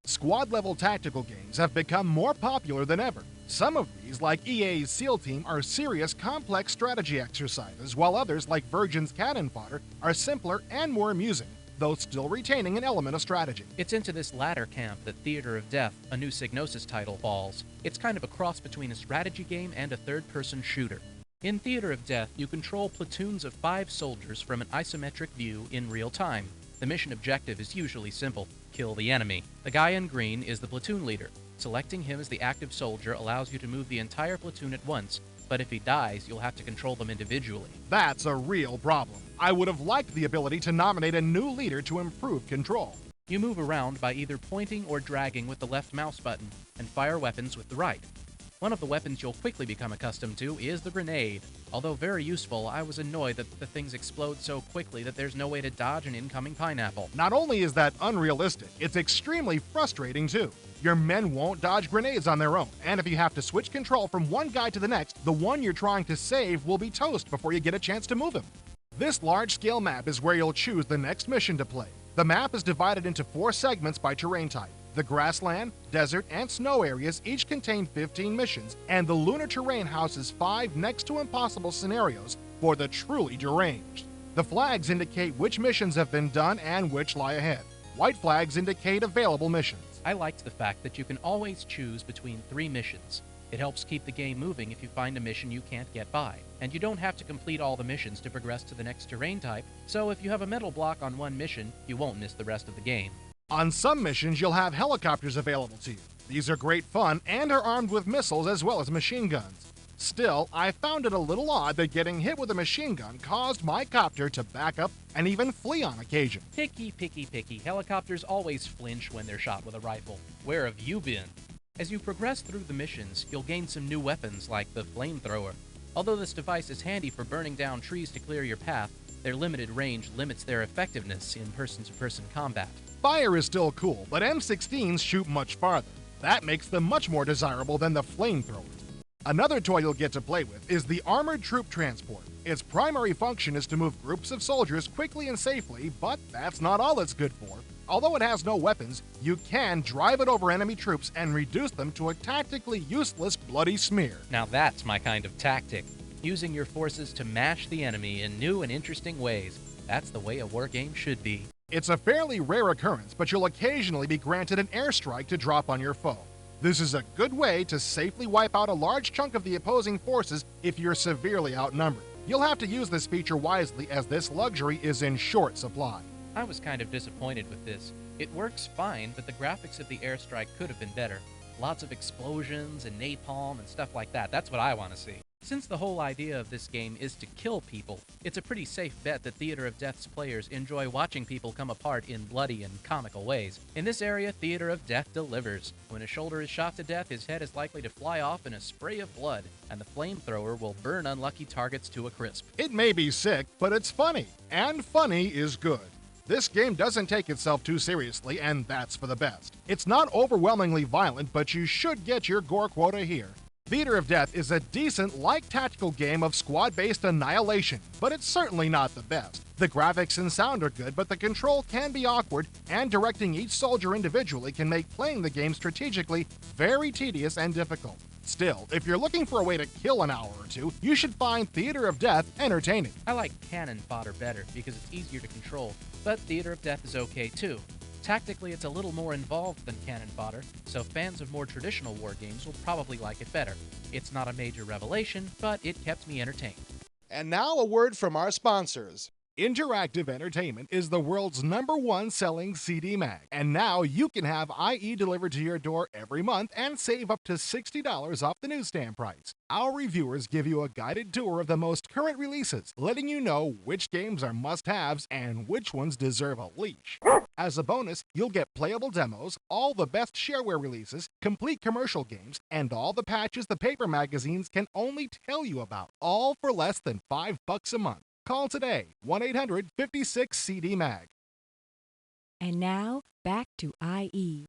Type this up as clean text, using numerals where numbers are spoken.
Squad-level tactical games have become more popular than ever. Some of these, like EA's SEAL Team, are serious, complex strategy exercises, while others, like Virgin's Cannon Fodder, are simpler and more amusing, though still retaining an element of strategy. It's into this latter camp that Theater of Death, a new Psygnosis title, falls. It's kind of a cross between a strategy game and a third-person shooter. In Theater of Death, you control platoons of 5 soldiers from an isometric view in real time. The mission objective is usually simple: kill the enemy. The guy in green is the platoon leader. Selecting him as the active soldier allows you to move the entire platoon at once, but if he dies, you'll have to control them individually. That's a real problem. I would have liked the ability to nominate a new leader to improve control. You move around by either pointing or dragging with the left mouse button, and fire weapons with the right. One of the weapons you'll quickly become accustomed to is the grenade. Although very useful, I was annoyed that the things explode so quickly that there's no way to dodge an incoming pineapple. Not only is that unrealistic, it's extremely frustrating too. Your men won't dodge grenades on their own, and if you have to switch control from one guy to the next, the one you're trying to save will be toast before you get a chance to move him. This large-scale map is where you'll choose the next mission to play. The map is divided into 4 segments by terrain type. The grassland, desert, and snow areas each contain 15 missions, and the lunar terrain houses 5 next-to-impossible scenarios for the truly deranged. The flags indicate which missions have been done and which lie ahead. White flags indicate available missions. I liked the fact that you can always choose between 3 missions. It helps keep the game moving if you find a mission you can't get by. And you don't have to complete all the missions to progress to the next terrain type, so if you have a mental block on one mission, you won't miss the rest of the game. On some missions, you'll have helicopters available to you. These are great fun and are armed with missiles as well as machine guns. Still, I found it a little odd that getting hit with a machine gun caused my copter to back up and even flee on occasion. Picky, picky, picky. Helicopters always flinch when they're shot with a rifle. Where have you been? As you progress through the missions, you'll gain some new weapons like the flamethrower. Although this device is handy for burning down trees to clear your path, their limited range limits their effectiveness in person-to-person combat. Fire is still cool, but M16s shoot much farther. That makes them much more desirable than the flamethrowers. Another toy you'll get to play with is the Armored Troop Transport. Its primary function is to move groups of soldiers quickly and safely, but that's not all it's good for. Although it has no weapons, you can drive it over enemy troops and reduce them to a tactically useless bloody smear. Now that's my kind of tactic. Using your forces to mash the enemy in new and interesting ways. That's the way a war game should be. It's a fairly rare occurrence, but you'll occasionally be granted an airstrike to drop on your foe. This is a good way to safely wipe out a large chunk of the opposing forces if you're severely outnumbered. You'll have to use this feature wisely, as this luxury is in short supply. I was kind of disappointed with this. It works fine, but the graphics of the airstrike could have been better. Lots of explosions and napalm and stuff like that. That's what I want to see. Since the whole idea of this game is to kill people, it's a pretty safe bet that Theater of Death's players enjoy watching people come apart in bloody and comical ways. In this area, Theater of Death delivers. When a shoulder is shot to death, his head is likely to fly off in a spray of blood, and the flamethrower will burn unlucky targets to a crisp. It may be sick, but it's funny, and funny is good. This game doesn't take itself too seriously, and that's for the best. It's not overwhelmingly violent, but you should get your gore quota here. Theater of Death is a decent, light tactical game of squad-based annihilation, but it's certainly not the best. The graphics and sound are good, but the control can be awkward, and directing each soldier individually can make playing the game strategically very tedious and difficult. Still, if you're looking for a way to kill an hour or two, you should find Theater of Death entertaining. I like Cannon Fodder better because it's easier to control, but Theater of Death is okay too. Tactically, it's a little more involved than Cannon Fodder, so fans of more traditional war games will probably like it better. It's not a major revelation, but it kept me entertained. And now a word from our sponsors. Interactive Entertainment is the world's #1 selling CD mag, and now you can have IE delivered to your door every month and save up to $60 off the newsstand price. Our reviewers give you a guided tour of the most current releases, letting you know which games are must-haves and which ones deserve a leash. As a bonus, you'll get playable demos, all the best shareware releases, complete commercial games, and all the patches the paper magazines can only tell you about, all for less than $5 a month. Call today, 1-800-56-CD-MAG. And now, back to IE.